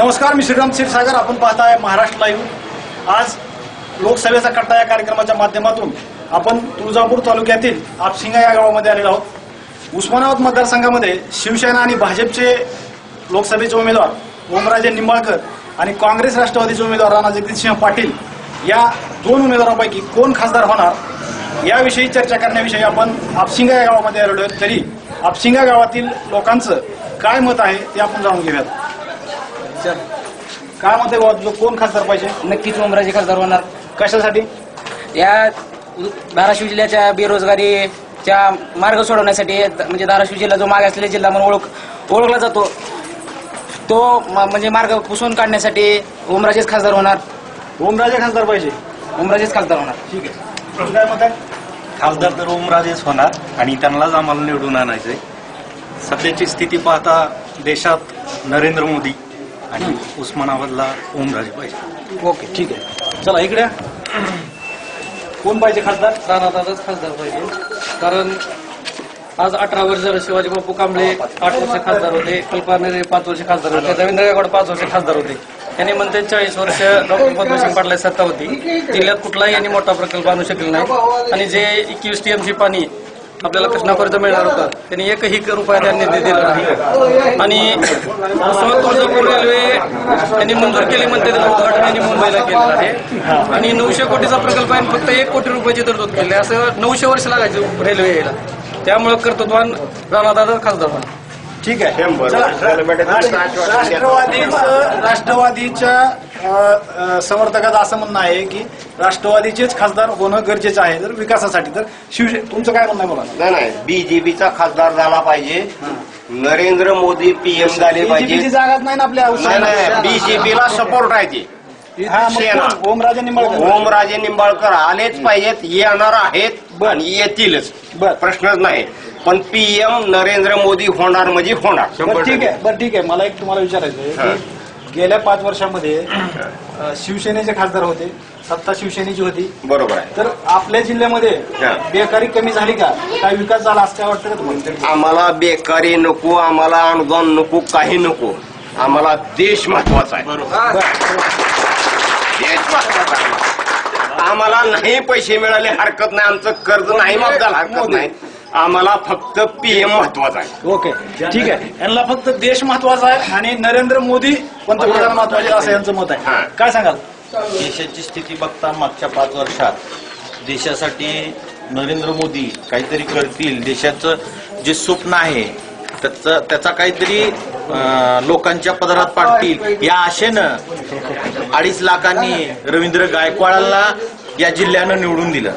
नमस्कार, मी श्रीराम क्षीरसागर. आपण पाहताय महाराष्ट्र लाईव्ह. आज लोकसभेचा कट्टा या कार्यक्रमाच्या माध्यमातून आपण तुळजापूर तालुक्यातील आपशिंगा या गावामध्ये आलेलो आहोत. उस्मानाबाद मतदारसंघामध्ये शिवसेना आणि भाजपचे लोकसभेचे उमेदवार ओमराजे निंबाळकर आणि काँग्रेस राष्ट्रवादीचे उमेदवार राणा जगजितसिंह पाटील या दोन उमेदवारांपैकी कोण खासदार होणार याविषयी चर्चा करण्याविषयी आपण आपशिंगा या गावामध्ये आलेलो आहोत. तरी आपशिंगा गावातील लोकांचं काय मत आहे ते आपण जाणून घेऊयात. काय मत आहे, कोण खासदार पाहिजे? नक्कीच ओमराजे खासदार होणार. कशासाठी? या धाराशिव जिल्ह्याच्या बेरोजगारीच्या मार्ग सोडवण्यासाठी, म्हणजे धाराशिव जिल्हा जो मागे असलेला जिल्हा म्हणून ओळखला जातो, तो म्हणजे मार्ग पुसून काढण्यासाठी ओमराजेच खासदार होणार. ओमराजे खासदार पाहिजे. ओमराजेच खासदार होणार. ठीक आहे. काय मत आहे? खासदार तर ओमराजेच होणार आणि त्यांनाच आम्हाला निवडून आणायचंय. सध्याची स्थिती पाहता देशात नरेंद्र मोदी आणि उस्मानाबादला ओमराजे पाहिजे. ओके, ठीक आहे. चला इकडे कोण पाहिजे खासदार? राणादादाच खासदार पाहिजे. कारण आज 18 वर्ष झालं शिवाजी बापू कांबळे 8 वर्ष खासदार होते, कल्पना 5 वर्ष खासदार होते, रवींद्र गायकवाड 5 वर्ष खासदार होते. यांनी म्हणते 40 वर्ष डॉक्टर पद्मसिंग पाटला सत्ता होती. जिल्ह्यात कुठलाही यांनी मोठा प्रकल्प आणू शकले नाही आणि जे 21 TMC पाणी आपल्याला कृष्णापर्यंत मिळणार होतं त्यांनी 1 रुपया त्यांनी दिला नाही. आणि तुळजापूर रेल्वे यांनी मंजूर केली म्हणते, त्याचं उद्घाटन यांनी मुंबईला केलेलं आहे आणि 900 कोटीचा प्रकल्प आहे, फक्त 1 कोटी रुपयाची तरतूद केली. असं 900 वर्ष लागायचं रेल्वे यायला. त्यामुळे कर्तृत्वान राणादादा खासदार होणार. ठीक आहे. राष्ट्रवादीच्या समर्थकाचं असं म्हणणं आहे की राष्ट्रवादीचेच खासदार होणं गरजेचं आहे जर विकासासाठी. तर तुमचं काय म्हणणं आहे? मला नाही, बीजेपीचा खासदार झाला पाहिजे. नरेंद्र मोदी PM झाले पाहिजे. जागाच नाही ना आपल्या. बीजेपीला सपोर्ट आहे ते. ओमराजे निंबाळकर. ओमराजे निंबाळकर आलेच पाहिजेत, येणार आहेत आणि येतीलच, प्रश्नच नाही. पण PM नरेंद्र मोदी होणार म्हणजे होणार. ठीक आहे. बरं, ठीक आहे. मला एक तुम्हाला विचारायचं आहे की गेल्या 5 वर्षामध्ये शिवसेनेचे खासदार होते, सत्ता शिवसेनेची होती, बरोबर आहे. तर आपल्या जिल्ह्यामध्ये बेकारी कमी झाली का? काय विकास झाला असं काय वाटतं का तुम्हाला? आम्हाला बेकारी नको, आम्हाला अनुदान नको, काही नको. आम्हाला देश महत्वाचा आहे. देश महत्वाचा आहे. आम्हाला नाही पैसे मिळाले हरकत नाही, आमचं कर्ज नाही माफ झालं हरकत नाही. आम्हाला फक्त PM महत्वाचा आहे. ओके, ठीक आहे. यांना फक्त देश महत्वाचा आहे आणि नरेंद्र मोदी पंतप्रधान महत्वाचे असं यांचं मत आहे. काय सांगाल? देशाची स्थिती बघता मागच्या 5 वर्षात देशासाठी नरेंद्र मोदी काहीतरी करतील, देशाचं जे स्वप्न आहे त्याचा काहीतरी लोकांच्या पदरात पाडतील या आशेनं 2.5 लाखांनी रवींद्र गायकवाडला या जिल्ह्यानं निवडून दिलं.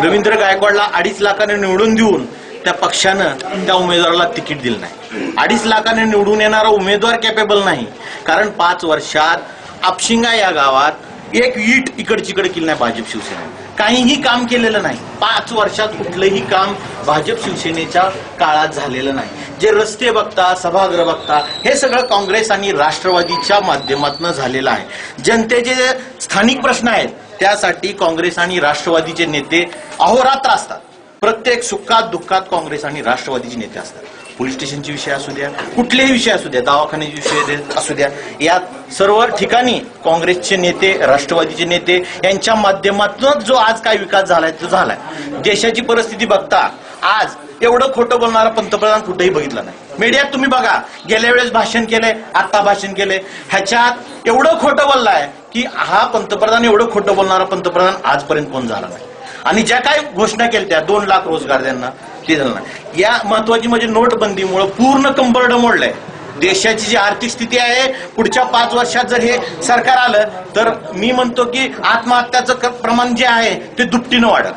रवींद्र गायकवाडला 2.5 लाखाने निवडून देऊन त्या पक्षानं त्या उमेदवाराला तिकीट दिलं नाही. 2.5 लाखाने निवडून येणारा उमेदवार कॅपेबल नाही. कारण 5 वर्षात आपशिंगा या गावात एक ईट इकडचिकडे केली नाही. भाजप शिवसेना काहीही काम केलेलं नाही. 5 वर्षात कुठलंही काम भाजप शिवसेनेच्या काळात झालेलं नाही. जे रस्ते बघता, सभागृह बघता, हे सगळं काँग्रेस आणि राष्ट्रवादीच्या माध्यमातून झालेलं आहे. जनतेचे जे स्थानिक प्रश्न आहेत त्यासाठी काँग्रेस आणि राष्ट्रवादीचे नेते अहोरात्र असतात. प्रत्येक सुखात दुःखात काँग्रेस आणि राष्ट्रवादीचे नेते असतात. पोलीस स्टेशनचे विषय असू द्या, कुठलेही विषय असू द्या, दवाखान्याचे विषय असू द्या, यात सर्व ठिकाणी काँग्रेसचे नेते, राष्ट्रवादीचे नेते यांच्या माध्यमातूनच जो आज काय विकास झालाय तो झालाय. देशाची परिस्थिती बघता आज एवढं खोटं बोलणारा पंतप्रधान कुठेही बघितला नाही. मीडियात तुम्ही बघा, गेल्या वेळेस भाषण केलंय, आता भाषण केलंय, ह्याच्यात एवढं खोटं बोललाय की हा पंतप्रधान, एवढं खोटं बोलणारा पंतप्रधान आजपर्यंत कोण झाला नाही. आणि ज्या काही घोषणा केल्या त्या 2 लाख रोजगार त्यांना ते झालं नाही. या महत्वाची म्हणजे नोटबंदीमुळे पूर्ण कंबरड मोडलंय. देशाची जी आर्थिक स्थिती आहे, पुढच्या 5 वर्षात जर हे सरकार आलं तर मी म्हणतो की आत्महत्याचं प्रमाण जे आहे ते दुपटीनं वाढेल,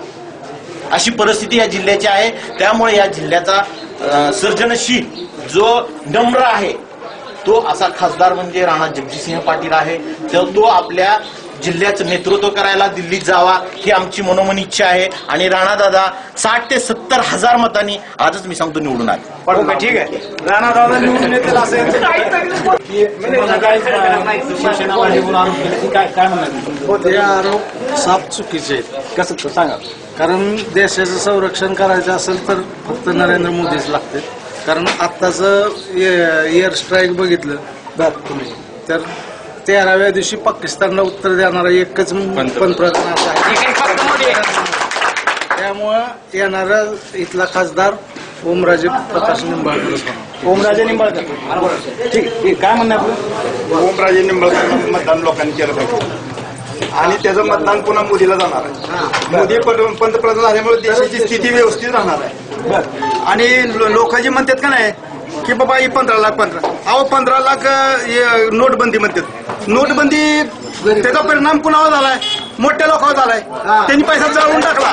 अशी परिस्थिती या जिल्ह्याची आहे. त्यामुळे या जिल्ह्याचा सर्जनशील जो नम्र आहे तो असा खासदार म्हणजे राणा जगजितसिंह पाटील आहे. तो आपल्या जिल्ह्याचं नेतृत्व करायला दिल्लीत जावा ही आमची मनोमन इच्छा आहे. आणि राणादादा 60 ते 70 हजार मतांनी आजच मी सांगतो निवडून आले. ठीक आहे. राणादादा निवडून येतील असं काय म्हणणार? हे आरोप साफ चुकीचे आहेत. कसं सांगा? कारण देशाचं संरक्षण करायचं असेल तर फक्त नरेंद्र मोदीच लागते. कारण आत्ताचं एअर स्ट्राईक बघितलं तुम्ही तर 13व्या दिवशी पाकिस्तानला उत्तर देणारा एकच पंतप्रधान असा आहे. त्यामुळं येणारा इथला खासदार ओमराजे प्रकाश निंबाळकर. ओमराजे निंबाळकर. ठीक, काय म्हणणं आपलं? ओमराजे निंबाळकर मतदान लोकांनी केलं पाहिजे आणि त्याचं मतदान पुन्हा मोदीला जाणार आहे. मोदी पंतप्रधान झाल्यामुळे देशाची स्थिती व्यवस्थित राहणार आहे. आणि लोक जे म्हणतात का नाही की बाबा ही 15 लाख 15 लाख नोटबंदी म्हणतात. नोटबंदी त्याचा परिणाम कुणावर झालाय? मोठ्या लोकांवर झालाय. त्यांनी पैसा जळवून टाकला.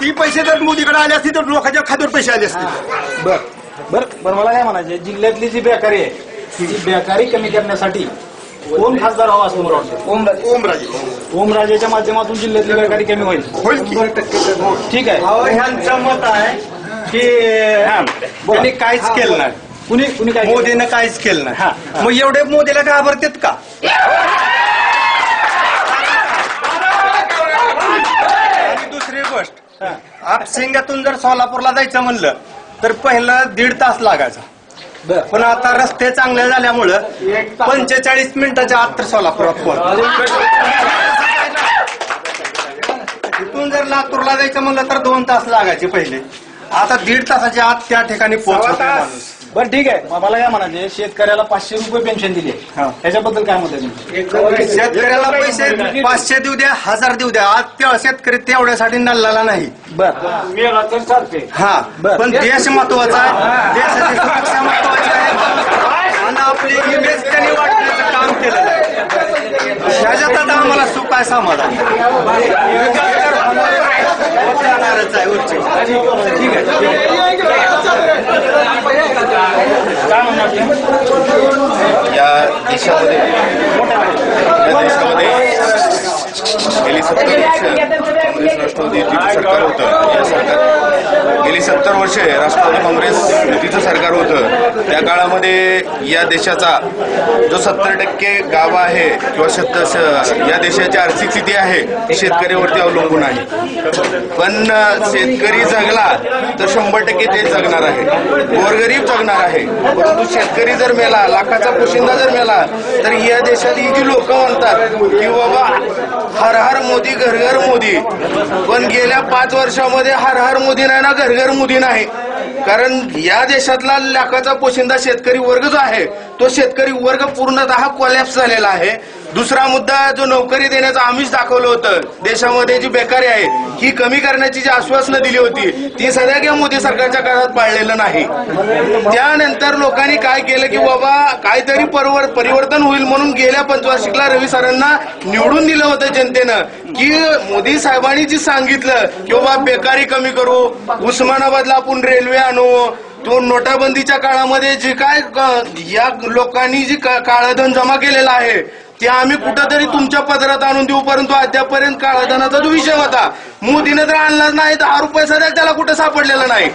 ती पैसे जर मोदीकडे आले असतील तर लोकांच्या खात्यावर पैसे आले असतील. बरं मला काय म्हणायचे, जिल्ह्यातली जी बेकारी आहे ती बेकारी कमी करण्यासाठी कोण खासदार व्हावा असं मला वाटतं? ओमराजेच्या माध्यमातून जिल्ह्यातली बेकारी कमी होईल. 100% ठीक आहे. ह्यांचं मत आहे की त्यांनी काहीच केलं नाही. कुणी काय मोदीनं काहीच केलं नाही. मग एवढे मोदीला घाबरतात का? आणि दुसरी गोष्ट, आपसिंगातून जर सोलापूरला जायचं म्हणलं तर पहिलं 1.5 तास लागायचा. पण आता रस्ते चांगले झाल्यामुळं 45 मिनिटाच्या आत तर सोलापुरात पोहोच. तिथून जर लातूरला जायचं म्हणलं तर 2 तास लागायचे पहिले. आता 1.5 तासाच्या आत त्या ठिकाणी पोहोचतो माणूस. बरं ठीक आहे. मला काय म्हणायचे, शेतकऱ्याला 500 रुपये पेन्शन दिली त्याच्याबद्दल काय मत आहे? शेतकऱ्याला पैसे 500 देऊ द्या, 1000 देऊ द्या. आज शेतकरी तेवढ्यासाठी नल्लाला नाही. हा, पण देश महत्वाचा आहे. देशाची सुरक्षा महत्वाची आहे आणि आपली इमेज त्यांनी वाटण्याचं काम केलेलं आहे. ह्याच्यात आता आम्हाला सुख आहे, समाधान जाणारच आहे वरची. ठीक आहे. या देशामध्ये गेली 70 वर्ष काँग्रेस राष्ट्रवादी युतीचं सरकार होतं. या सरकार गेली 70 वर्षे राष्ट्रवादी काँग्रेस युतीचं सरकार होतं. त्या काळामध्ये या देशाचा जो 70% गाव आहे किंवा या देशाची आर्थिक स्थिती आहे ती शेतकऱ्यावरती अवलंबून आहे. पण शेतकरी जगला तर 100% ते जगणार आहे, गोरगरीब जगणार आहे. परंतु शेतकरी जर मेला, लाखाचा पोशिंदा जर मेला तर या देशातली जी लोक म्हणतात की बाबा हर हर मोदी घर घर मोदी, पण गेल्या 5 वर्षामध्ये हर हर मोदी नाही ना, घर घर मोदी नाही. कारण या देशातला लाखाचा पोशिंदा शेतकरी वर्ग जो आहे तो शेतकरी वर्ग पूर्णतः कोलॅप्स झालेला आहे. दुसरा मुद्दा, जो नोकरी देण्याचं आमिष दाखवलं होतं, देशामध्ये जी बेकारी आहे ही कमी करण्याची जी आश्वासनं दिली होती ती सध्या किंवा मोदी सरकारच्या काळात पाळलेलं नाही. त्यानंतर लोकांनी काय केलं की बाबा काहीतरी परिवर्तन होईल म्हणून गेल्या पंचवार्षिकला रवी सरांना निवडून दिलं होतं जनतेनं की मोदी साहेबांनी जी सांगितलं की बाबा बेकारी कमी करू, उस्मानाबादला आपण रेल्वे आणू, तो नोटाबंदीच्या काळामध्ये जे काय या लोकांनी जी काळाधन जमा केलेला आहे ते आम्ही कुठंतरी तुमच्या पदरात आणून देऊ, परंतु अद्यापर्यंत काळाधनाचा जो विषय होता मोदीने जर आणलाच नाही. 10 रुपये सध्या त्याला कुठं सापडलेलं नाही.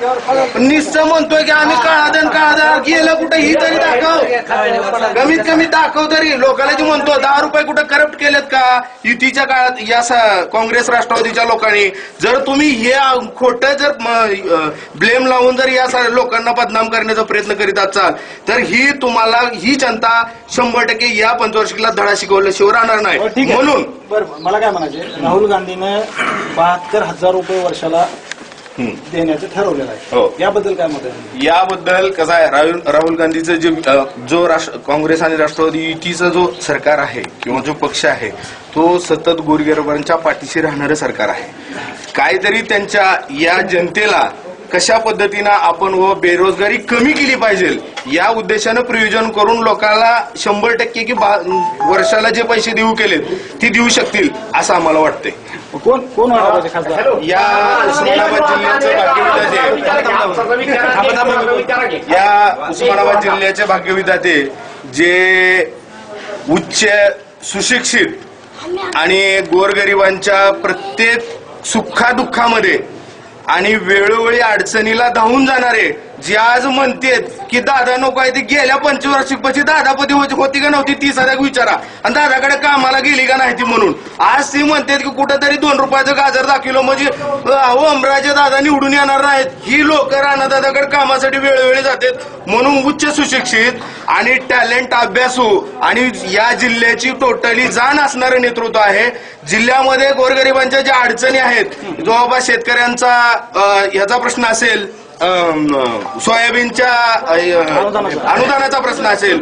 निश्चय म्हणतोय की आम्ही काळाधन गेलं कुठं ही तरी दाखव, कमीत कमी दाखव तरी. लोकांना जी म्हणतो 10 रुपये कुठं करप्ट केलेत का युतीच्या काळात या काँग्रेस राष्ट्रवादीच्या लोकांनी? जर तुम्ही हे खोटं जर ब्लेम लावून जर या लोकांना बदनाम करण्याचा प्रयत्न करीत असाल तर ही जनता 100% या पंचवार्षिकला धडा शिकवल्याशिवाय राहणार नाही. म्हणून बरं मला काय म्हणायचे, राहुल गांधीनं 72,000 रुपये वर्षाला देण्याचं ठरवलेलं आहे. हो. याबद्दल काय मत आहे? याबद्दल कसं आहे, राहुल गांधीचं जो काँग्रेस आणि राष्ट्रवादी युतीचा जो सरकार आहे किंवा जो पक्ष आहे तो सतत गोरगरिबांच्या पाठीशी राहणारं सरकार आहे. काहीतरी त्यांच्या या जनतेला कशा पद्धतीनं आपण व बेरोजगारी कमी केली पाहिजे या उद्देशानं प्रयोजन करून लोकांना 100% की वर्षाला जे पैसे देऊ केलेत ते देऊ शकतील असं आम्हाला वाटतंय. कोण वाटतं खासदार? या उस्मानाबाद जिल्ह्याचे भाग्यविधाते जे उच्च सुशिक्षित आणि गोरगरिबांच्या प्रत्येक सुखादुःखामध्ये आणि वेळोवेळी अडचणीला धावून जाणारे जे आज म्हणतेत की दादा नको आहे, ती गेल्या 25 वर्षापाशी दादापदी होती का नव्हती 30,000 विचारा, आणि दादाकडे कामाला गेली का नाही ती म्हणून. आज ती म्हणतात की कुठंतरी 2 रुपयाचं गाजर दाखवलं म्हणजे ओमराजे दादा निवडून येणार नाहीत. ही लोक राणादादाकडे कामासाठी वेळोवेळी जातात म्हणून उच्च सुशिक्षित आणि टॅलेंट अभ्यासू आणि या जिल्ह्याची टोटली जाण असणारं नेतृत्व आहे. जिल्ह्यामध्ये गोरगरिबांच्या ज्या अडचणी आहेत, जो बाबा शेतकऱ्यांचा ह्याचा प्रश्न असेल, सोयाबीनच्या अनुदानाचा प्रश्न असेल,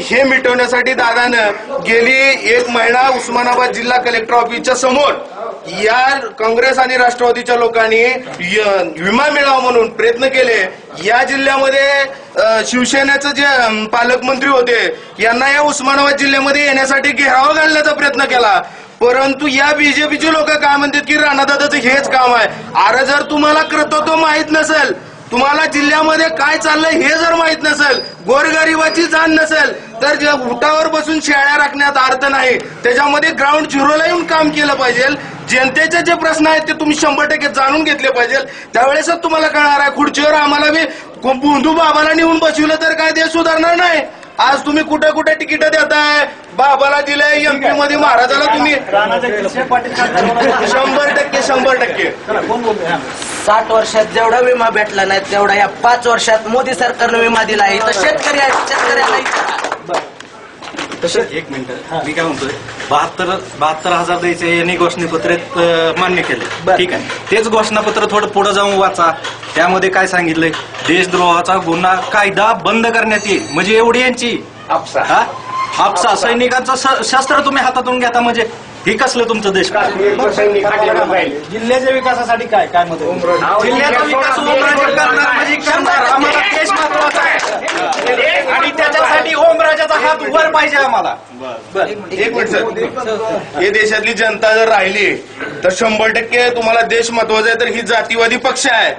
हे मिटवण्यासाठी दादानं गेली 1 महिना उस्मानाबाद जिल्हा कलेक्टर ऑफिसच्या समोर या काँग्रेस आणि राष्ट्रवादीच्या लोकांनी विमा मिळावा म्हणून प्रयत्न केले. या जिल्ह्यामध्ये शिवसेनेचे जे पालकमंत्री होते यांना या उस्मानाबाद जिल्ह्यामध्ये येण्यासाठी घेराव घालण्याचा प्रयत्न केला. परंतु या बीजेपीचे लोक काय म्हणतात की राणादादाचं हेच काम आहे. अरे जर तुम्हाला कर्तृत्व माहित नसेल, तुम्हाला जिल्ह्यामध्ये काय चाललंय हे जर माहित नसेल, गोरगरिबाची जाण नसेल, तर जे उठावर बसून शेळ्या राखण्यात अर्थ नाही. त्याच्यामध्ये ग्राउंड झिरोला येऊन काम केलं पाहिजे. जनतेचे जे प्रश्न आहेत ते तुम्ही 100% जाणून घेतले पाहिजे. त्यावेळेसच तुम्हाला कळणार आहे. खुर्चीवर आम्हाला बी बुंदू बाबाला नेऊन बसवलं तर काय देश सुधारणार नाही. आज तुम्ही कुठे कुठे तिकीट देताय, बाबाला दिलंय एमपी मध्ये, महाराजाला तुम्ही 100%. 60 वर्षात जेवढा विमा भेटला नाही तेवढा या 5 वर्षात मोदी सरकारनं विमा दिला आहे. तर शेतकऱ्याला तसं 1 मिनिट मी काय म्हणतोय, 72,000 द्यायचे यांनी घोषणापत्रात मान्य केले. ठीक आहे, तेच घोषणापत्र थोडं पुढे जाऊन वाचा. त्यामध्ये काय सांगितलंय, देशद्रोहाचा गुन्हा कायदा बंद करण्यात येईल. म्हणजे एवढी यांची आपसा सैनिकांचं शस्त्र तुम्ही हातातून घेता म्हणजे हे कसलं तुमचं देश. जिल्ह्याच्या विकासासाठी काय काय मत आहे? जिल्ह्याचा विकास ओमराजे करणार म्हणजे करणार. आम्हाला देश महत्वाचा आहे आणि त्याच्यासाठी ओमराजाचा हात वर पाहिजे आम्हाला. एक मिनिट सर, हे देशातली जनता जर राहिली तर 100% तुम्हाला देश महत्वाचा आहे. तर ही जातीवादी पक्ष आहे,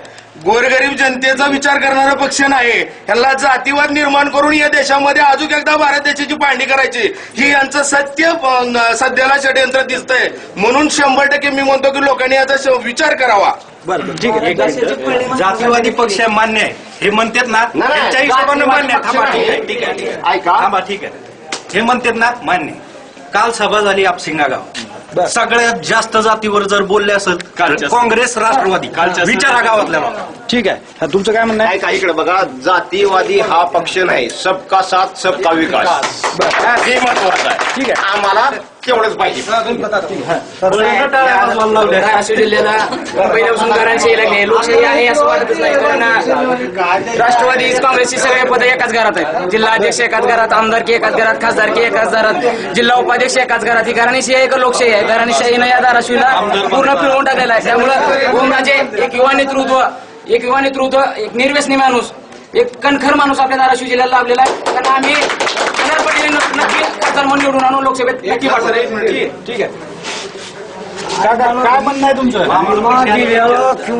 गोरगरीब जनतेचा विचार करणारा पक्ष नाही. ह्याला जातीवाद निर्माण करून या देशामध्ये अजून एकदा भारत देशाची पाहणी करायची, ही यांचं सध्याला षडयंत्र दिसतंय. म्हणून 100% मी म्हणतो की लोकांनी याचा विचार करावा. बरं ठीक आहे, जातीवादी पक्ष मान्य आहे हे म्हणतात ना, त्यांच्या हिशोबाने मान्य आहे. थांबा, ठीक आहे, थांबा, ठीक आहे, हे म्हणतात ना मान्य. काल सभा झाली आपसिंगा गाव, सगळ्यात जास्त जातीवर जर बोलले असेल काँग्रेस राष्ट्रवादी, विचारा गावातल्या लोकांना. ठीक आहे, तुमचं काय म्हणणं आहे? काय इकडे बघा, जातीवादी हा पक्ष नाही, सबका साथ सबका विकास हे महत्वाचं आहे. ठीक आहे, आम्हाला तेवढंच पाहिजे. धाराशिव जिल्ह्याला पहिल्यापासून घरांची लागली लोकशाही आहे असं वाटतच नाही. कारण राष्ट्रवादी काँग्रेसची सगळे पद एकाच घरात आहेत. जिल्हा अध्यक्ष एकाच घरात, आमदारकी एकाच घरात, खासदारकी एकाच घरात, जिल्हा उपाध्यक्ष एकाच घरात. ही घराणीशाही एक लोकशाही आहे. घराणीशाहीनं या धाराशिवला पूर्ण पिळवून टाकलेला आहे. त्यामुळे ओमराजे एक युवा नेतृत्व, एक निर्व्यसनी माणूस, एक कणखर माणूस आपल्या धाराशिव जिल्ह्याला लाभलेला आहे. कारण आम्ही नक्की खासदार म्हणून निवडून आणून लोकसभेत नक्की पाठवतो. ठीक आहे, काय म्हणणं आहे तुमचं?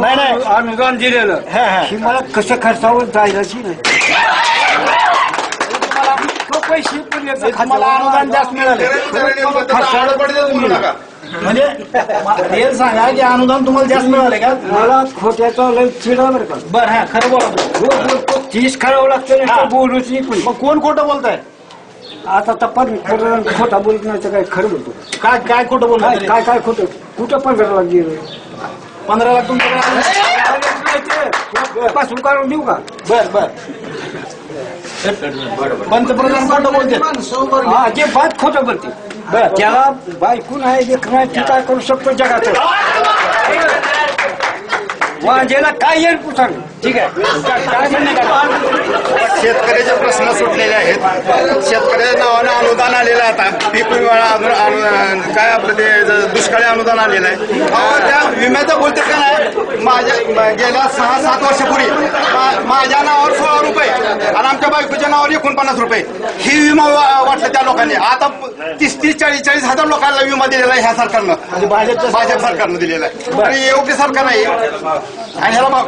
नाही अनुदान दिलेलं मला कसं खर्चावर जायलाची नाही. पैसे पण मला अनुदान जास्त मिळाले म्हणजे हे सांगा की अनुदान तुम्हाला जास्त मिळाले का? मला खोट्याचा लय चिडा बरं का. बरं, हा खरं बोला. 30 खरावं लागतं बोलूच नाही. मग कोण खोटं बोलताय? आता तपास खोटा बोलत नाही काय खरं बोलतो. काय काय खोटं बोलताय? काय खोटं कुठं 15 लाख गेलं? 15 लाख तुमच्याकडे पासून काढून देऊ का? बर पंतप्रधान खोटं बोलते. हा, जे बात खोटं बोलते. त्याला बायकून आहे लेखन आहे, ती काय करू शकतो जगात? वाजेला काय येईल पुसांग. ठीक आहे, काय शेतकऱ्याचे प्रश्न सुटलेले आहेत. शेतकऱ्याच्या नावाने अनुदान आलेलं आहे. आता पीक विमा काय आपलं ते दुष्काळी अनुदान आलेलं आहे. त्या विम्याचं बोलते का नाही, माझ्या गेल्या 6-7 वर्षापूर्वी माझ्या नावावर 16 रुपये आणि आमच्या बायकोच्या नावावर 49 रुपये ही विमा वाटलं त्या लोकांनी. आता 30-40 हजार लोकांना विमा दिलेला आहे ह्या सरकारनं, भाजप सरकारनं दिलेला आहे. आणि योग्य सरकार नाही. आणि ह्याला भाव,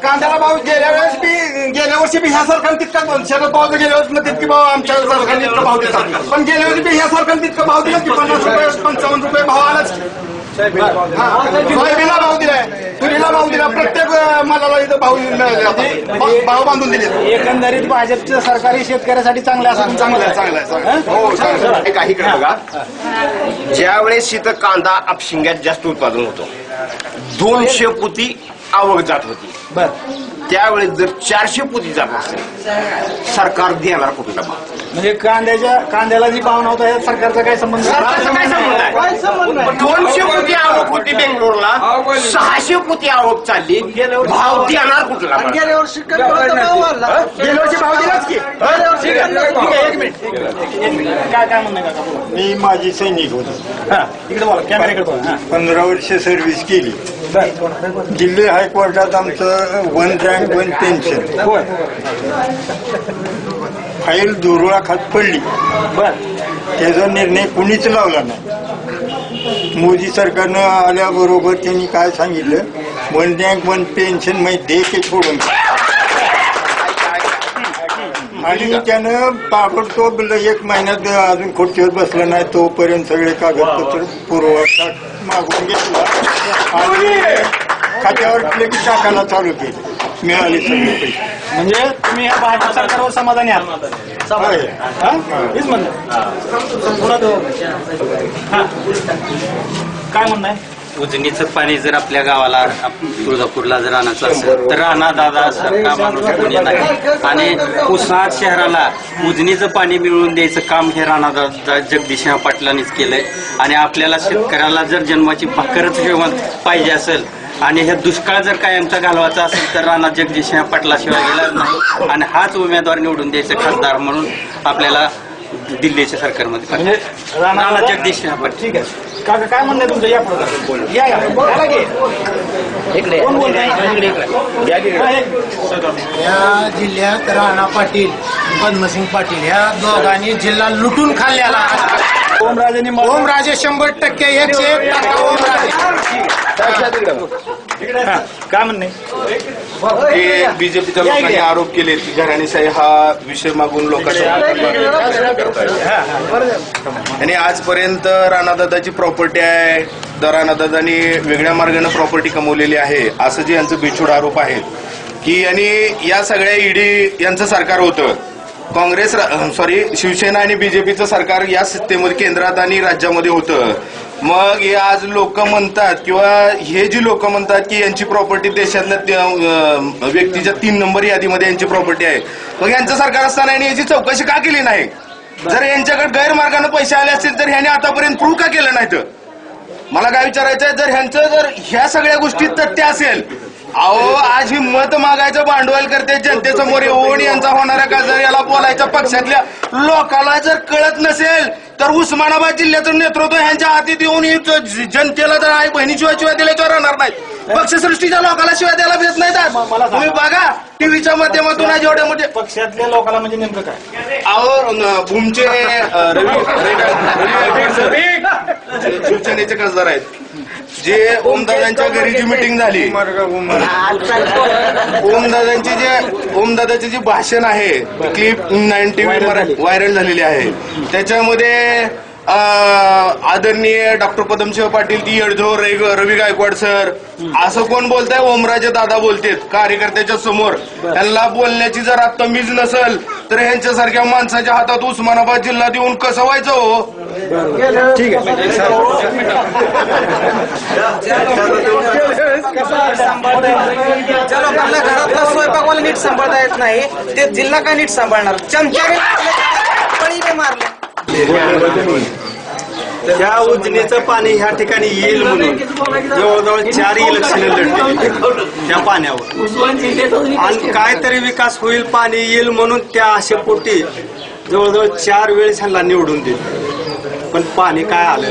कांद्याला भाव गेल्या वर्षी बी ह्या सरकारने तितका, शरद पवार गेल्या वर्षी तितके भाव आमच्या सरकारने इतका भाव देतात. पण गेल्या वर्षी बी ह्या सरकारने तितका भाव दिला की 50 रुपये 55 रुपये भाव आलाच. सोयाबीनला भाव दिलाय, तुरीला भाव दिला, प्रत्येक मालाला इथं भाव बांधून दिले. एकंदरीत भाजपचं सरकार हे शेतकऱ्यासाठी चांगलं असं चांगलं आहे. हो चांगलं. काही कडे बघा, ज्यावेळेस इथं कांदा आपशिंग्यात जास्त उत्पादन होतो, 200 पोती आवक जात होती, त्यावेळेस जर 400 पोती जात असेल, सरकार देणार कुठला भाव? म्हणजे कांद्याला जी भाव नव्हता या सरकारचा काय संबंध? काय संबंध नाही. 200 पोती आवक होती बेंगलोरला, 600 पोती आवक चालली, भाव देणार कुठला? गेल्या वर्षी गेल्या वर्षी भाव दिलाच की. एक मिनिट काय म्हणणं काका बोला. मी माझी सैनिक होतो, इकडे बोला, कॅमेऱ्याकडे बोला. 15 वर्ष सर्व्हिस केली. दिल्ली हायकोर्टात आमचं 1 रँक 1 पेन्शन फाईल दुर्वा खात पडली. त्याचा निर्णय कुणीच लावला नाही. मोदी सरकारनं आल्याबरोबर त्यांनी काय सांगितलं, 1 रँक 1 पेन्शन मै दे के सोडून, आणि त्यानं ताबडतोब 1 महिन्यात अजून खुर्चीवर बसलं नाही तोपर्यंत सगळे कागदपत्र पुरवठा मागून घेतला आणि खात्यावर लगेच टाकायला चालू केलं. मिळाले सगळे पैसे. म्हणजे तुम्ही या भाजप सरकारवर समाधानी आहात? हेच म्हणणं. काय म्हणणं आहे? उजनीचं पाणी जर आपल्या गावाला तुळजापूरला जर आणायचं असेल तर राणा दादा सारखा माणूस कोणी नाही, आणि उस्मानाबाद शहराला उजनीचं पाणी मिळवून द्यायचं काम हे राणा दादा जगदीश पाटलांनीच केलंय. आणि आपल्याला शेतकऱ्याला जर जन्माची भाकरच पाहिजे असेल आणि हे दुष्काळ जर कायमचा घालवायचा असेल तर राणा जगदीश पाटलाशिवाय गेलाच नाही, आणि हाच उमेदवार निवडून द्यायचं खासदार म्हणून आपल्याला दिल्लीच्या सरकारमध्ये. म्हणजे राणा जगदीश पाटील. ठीक आहे काका, काय म्हणणं तुमचं? या पुढे या या जिल्ह्यात राणा पाटील, पद्मसिंग पाटील या दोघांनी जिल्हा लुटून खाल्ल्याला. ओमराजे 100% 101% ओमराजे. काय म्हणणे? बीजेपीच्या लोकांनी आरोप केले की घराणेशाही हा विषय मागून लोकांना आणि आजपर्यंत राणादादाची प्रॉपर्टी आहे, राणादादांनी वेगळ्या मार्गाने प्रॉपर्टी कमवलेली आहे, असं जे यांचं बिछूड आरोप आहेत की यांनी या सगळ्या ईडी यांचं सरकार होतं, काँग्रेस शिवसेना आणि बीजेपीचं सरकार या सत्तेमध्ये केंद्रात आणि राज्यामध्ये होतं. मग हे आज लोक म्हणतात किंवा हे जी लोक म्हणतात की यांची प्रॉपर्टी देशातल्या व्यक्तीच्या 3 नंबर यादीमध्ये यांची प्रॉपर्टी आहे, मग यांचं सरकार असताना यांनी याची चौकशी का केली नाही? जर यांच्याकडे गैरमार्गाने पैसे आले असतील तर ह्यांनी आतापर्यंत प्रूव्ह का केलं नाही? तर मला काय विचारायचं आहे, जर ह्यांचं जर ह्या सगळ्या गोष्टीत तथ्य असेल, अहो आज ही मत मागायचं भांडवल करते जनतेसमोर येऊन यांचा होणाऱ्या खासदार याला बोलायच्या पक्षातल्या लोकांना जर कळत नसेल तर उस्मानाबाद जिल्ह्याचं नेतृत्व ह्यांच्या हाती देऊन जनतेला जर आई बहिणीशिवाय शिवाय दिल्याशिवाय राहणार नाहीत. पक्षसृष्टीच्या लोकांना शिवाय द्यायला भेट नाही. तुम्ही बघा टीव्हीच्या माध्यमातून आज एवढ्या मोठे पक्षातल्या लोकांना म्हणजे नेमकं काय? अहो भूमचे शिवसेनेचे खासदार आहेत, जे ओमदादांच्या घरी जी मिटिंग झाली, ओमदादाची जी भाषण आहे क्लिप 90 व्हायरल झालेली आहे, त्याच्यामध्ये आदरणीय डॉक्टर पद्मसिंह पाटील, ती येडझोर, रवी गायकवाड सर, असं कोण बोलताय? ओमराजे दादा बोलतेत कार्यकर्त्याच्या समोर. त्यांना बोलण्याची जर आता तमीज नसेल तर ह्यांच्यासारख्या माणसाच्या हातात उस्मानाबाद जिल्हा देऊन कसं व्हायचं हो? ठीक आहे. ज्या लोकांना घरातला स्वयंपाकवाला नीट सांभाळता येत नाही ते जिल्हा काय नीट सांभाळणार? चमच्याने मारले. त्या उजनीचं पाणी ह्या ठिकाणी येईल म्हणून जवळजवळ 4 इलेक्शन लढली त्या पाण्यावर, आणि काहीतरी विकास होईल, पाणी येईल म्हणून त्या आशेपोटी जवळजवळ 4 वेळेस ह्यांना निवडून दिलं. पण पाणी काय आलं?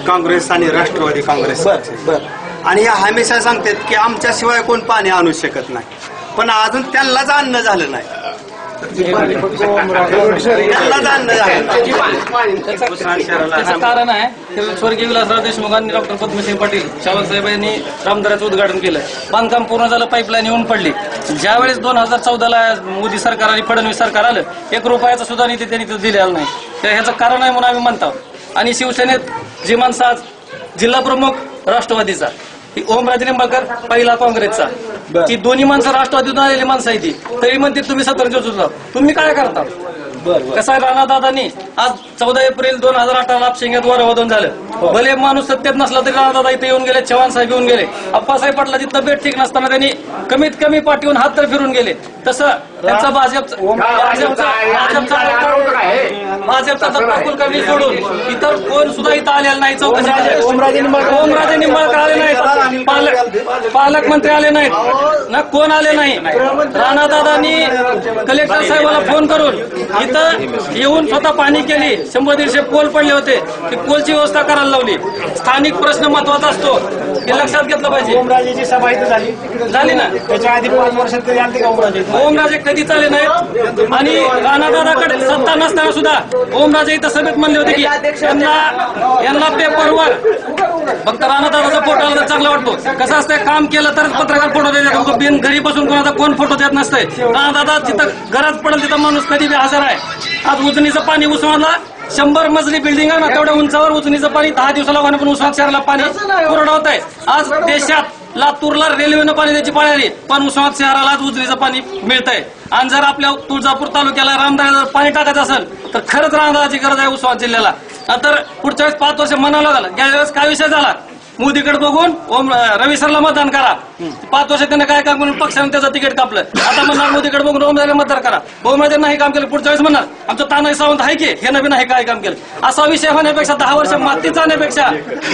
काँग्रेस आणि राष्ट्रवादी काँग्रेस. आणि हे हमेशा सांगतात की आमच्याशिवाय कोण पाणी आणू शकत नाही, पण अजून त्यांनाच आणणं झालं नाही. त्याचं कारण आहे स्वर्गीय विलासराव देशमुखांनी डॉक्टर पद्मसिंह पाटील सावंतसाहेब यांनी रामदाराचं उद्घाटन केलं, बांधकाम पूर्ण झालं, पाईपलाईन येऊन पडली. ज्यावेळेस 2014ला मोदी सरकार आणि फडणवीस सरकार आलं, 1 रुपयाचा सुद्धा निधी त्यांनी दिलेला नाही. ह्याचं कारण आहे म्हणून आम्ही म्हणतो. आणि शिवसेनेत जी माणसं आज जिल्हा प्रमुख राष्ट्रवादीचा, ओमराजे निंबाळकर पहिला काँग्रेसचा, ती दोन्ही माणसं राष्ट्रवादीतून आलेली माणसं आहे ती, तरी म्हणते तुम्ही 17 तुम्ही काय करता? कसं आहे, राणादादांनी आज 14 एप्रिल 2018 आपशिंग्यात वारंवादन झालं. भले माणूस सत्तेत नसला तरी राणादादा इथे येऊन गेले, चव्हाण साहेब येऊन गेले, अप्पासाहेब पाटलाची तब्येत ठीक नसताना त्यांनी कमीत कमी पाठवून हात तर फिरून गेले. तसं त्यांचा भाजपचा दत्ता कुलकर्णी सोडून इतर कोण सुद्धा इथं आलेला नाही. चौकशी ओमराजे निंबाळकर आले नाहीत, पालकमंत्री आले नाहीत ना, कोण आले नाही. राणादादांनी कलेक्टर साहेबांना फोन करून इथं येऊन स्वतः पाणी केली, 100-150 पोल पडले होते, ती पोलची व्यवस्था करायला लावली. स्थानिक प्रश्न महत्वाचा असतो हे लक्षात घेतलं पाहिजे. ओमराजेची सभा इथं झाली ना, त्याच्या आधी 5 वर्षात कधी आले का ओमराजे? ओमराजे कधीच आले नाहीत. आणि राणादादाकडे सत्ता नसताना सुद्धा ओमराजे इथं सभेत म्हणले होते की यांना पेपरवर फक्त राणादादाचा फोटो आला तर चांगला वाटतो. कसं असतंय, काम केलं तरच पत्रकार फोटो देतात, बिन घरी बसून कोणाचा कोण फोटो देत नसतंय. राणादादा तिथं गरज पडेल तिथं माणूस कधी बी हजर आहे. आज उजनीचं पाणी उस्मानाला 100 मजली बिल्डिंग आहे ना, तेवढ्या उंचावर उजनीचं पाणी 10 दिवसाला पण उस्मान शहराला पाणी पुरवठा आहे. आज देशात लातूरला रेल्वेनं पाणी द्यायची पाळी आली, पण उस्मानाबाद शहराला आज उजनीचं पाणी मिळतंय. आणि जर आपल्या तुळजापूर तालुक्याला रामदाला पाणी टाकायचं असेल तर खरंच रामदाची गरज आहे उस्मानाबाद जिल्ह्याला. तर पुढच्या वेळेस 5 वर्ष म्हणावं लागलं. गेल्या वेळेस काय विषय झाला, मोदीकडे बघून रवी सरला मतदान करा, 5 वर्ष त्यांना काय काम करून पक्षाने त्याचं तिकीट कापलं. आता म्हणणार मोदीकडे बघून ओमराजेला मतदान करा, ओमराजे नाही काम केलं, पुढच्या वेळेस म्हणणार आमचं तानाजी सावंत आहे की हे नवीन आहे काय काम केलं. असा विषय होण्यापेक्षा 10 वर्ष मातीचा आणण्यापेक्षा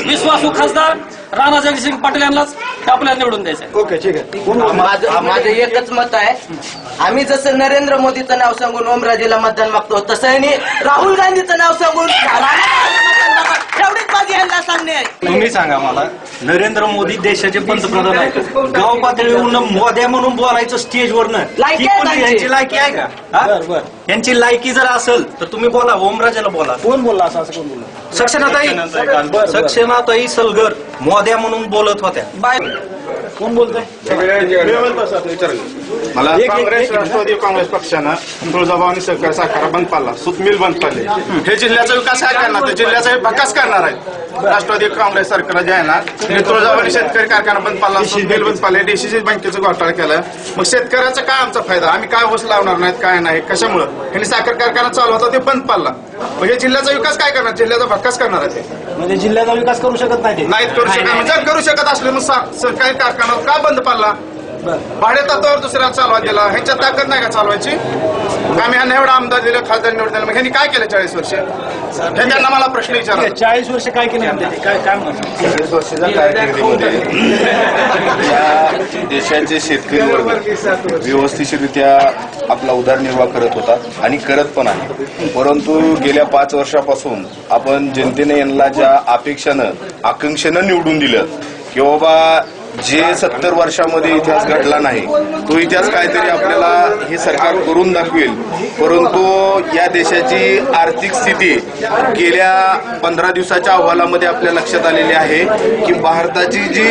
विश्वासू खासदार राणा जगजितसिंग पाटील यांनाच आपल्याला निवडून द्यायचं. ओके, ठीक आहे. माझं एकच मत आहे, आम्ही जसं नरेंद्र मोदीचं नाव सांगून ओमराजेला मतदान मागतो, तसं यांनी राहुल गांधीचं नाव सांगून एवढीच माझी यांना सांगणे आहे. तुम्ही सांगा मला, नरेंद्र मोदी देशाचे पंतप्रधान आहेत, गाव पातळीवरून मोद्या म्हणून बोलायचं स्टेजवरनं, यांची लायकी आहे का? यांची लायकी जर असेल तर तुम्ही बोला, ओमराजेला बोला. कोण बोलला असं कोण बोलला? सक्षनाताई सलगर मोद्या म्हणून बोलत होत्या. कोण बोलतोय? मला काँग्रेस राष्ट्रवादी काँग्रेस पक्षानं तुळजाभवानी आणि सहकार साखर बंद पाडला, सूत मिल बंद पाडले. हे जिल्ह्याचा विकास काय करणार? ते जिल्ह्याचा भकास करणार आहे. राष्ट्रवादी काँग्रेस सरकार जे आहे ना, तुळजाभवानी शेतकरी कारखाना बंद पाडला, सूत मिल बंद पाडले, डीसीसी बँकेचं घोटाळा केलं. मग शेतकऱ्याचा काय आमचा फायदा? आम्ही काय ऊस लावणार नाहीत, काय नाही, कशामुळे? यांनी साखर कारखाना चालू होता ते बंद पाडला. म्हणजे जिल्ह्याचा विकास काय करणार? जिल्ह्याचा भकास करणार आहे ते. म्हणजे जिल्ह्याचा विकास करू शकत नाही, नाहीत करू शकत. जर करू शकत असले मग सरकारी कारखाना का बंद पाडला? भाडे तत्वावर दुसऱ्याला चालवा दिला. ह्यांच्यात ताकद नाही का चालवायची? आम्ही ह्यांना एवढा आमदार दिलं, खासदार निवडून दिलं, मग ह्यांनी काय केलं 40 वर्ष? हे त्यांना मला प्रश्न विचारा. 40 वर्ष काय केलं म्हणते? काय म्हणतात? 40 वर्षाच्या कारकिर्दीमध्ये या देशाचे शेतकरी वर्ग व्यवस्थितरित्या आपला उदरनिर्वाह करत होता आणि करत पण आहे. परंतु गेल्या 5 वर्षापासून आपण जनतेने यांना ज्या अपेक्षानं आकांक्षेनं निवडून दिलं की बाबा जे 70 वर्षामध्ये इतिहास घडला नाही तो इतिहास काहीतरी आपल्याला हे सरकार करून दाखवेल. परंतु या देशाची आर्थिक स्थिती गेल्या 15 दिवसाच्या अहवालामध्ये आपल्या लक्षात आलेली आहे की भारताची जी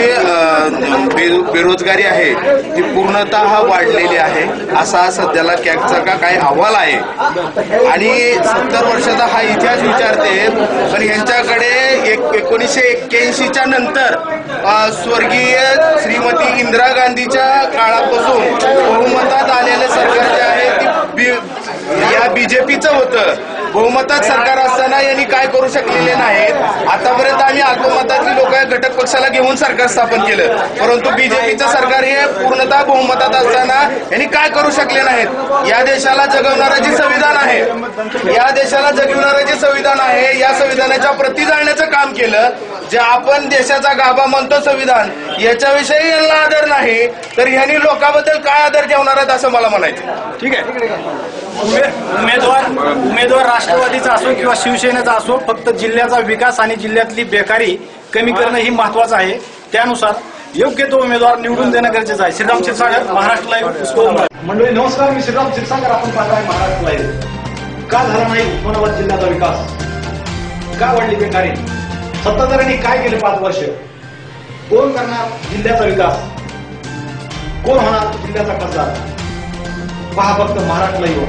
बेरोजगारी आहे ती पूर्णतः वाढलेली आहे, असा सध्याला कॅगचा काही अहवाल आहे. आणि 70 वर्षाचा हा इतिहास विचारते, पण यांच्याकडे 1981च्या नंतर स्वर्गीय श्रीमती इंदिरा गांधीच्या काळापासून बहुमतात आलेलं सरकार जे आहे ते या बीजेपीचं होतं. बहुमतात सरकार असताना यांनी काय करू शकलेले नाहीत. आतापर्यंत आम्ही अल्पमतातली लोक घटक पक्षाला घेऊन सरकार स्थापन केलं, परंतु बीजेपीचं सरकार हे पूर्णतः बहुमतात असताना यांनी काय करू शकले नाहीत. या देशाला जगवणारं जे संविधान आहे, या देशाला जगविणारं जे संविधान आहे, या संविधानाच्या प्रती जाळण्याचं काम केलं. जे आपण देशाचा गाभा म्हणतो संविधान, याच्याविषयी यांना आदर नाही, तर ह्यांनी लोकांबद्दल काय आदर ठेवणार आहेत असं मला म्हणायचं. ठीक आहे. उमेदवार राष्ट्रवादीचा असो किंवा शिवसेनेचा असो, फक्त जिल्ह्याचा विकास आणि जिल्ह्यातली बेकारी कमी करणं ही महत्वाचं आहे. त्यानुसार योग्य तो उमेदवार निवडून देणं गरजेचं आहे. श्रीराम क्षीरसागर, महाराष्ट्र लाईव्ह. मंडळी नमस्कार, मी श्रीराम क्षीरसागर. आपण पाहताय महाराष्ट्र लाईव्ह. का झाला नाही उस्मानाबाद जिल्ह्याचा विकास? का वाढली बेकारी? सत्ताधाऱ्यांनी काय केले 5 वर्ष? कोण करणार जिल्ह्याचा विकास? कोण होणार जिल्ह्याचा खासदार? पहा फक्त महाराष्ट्र लाईव्ह.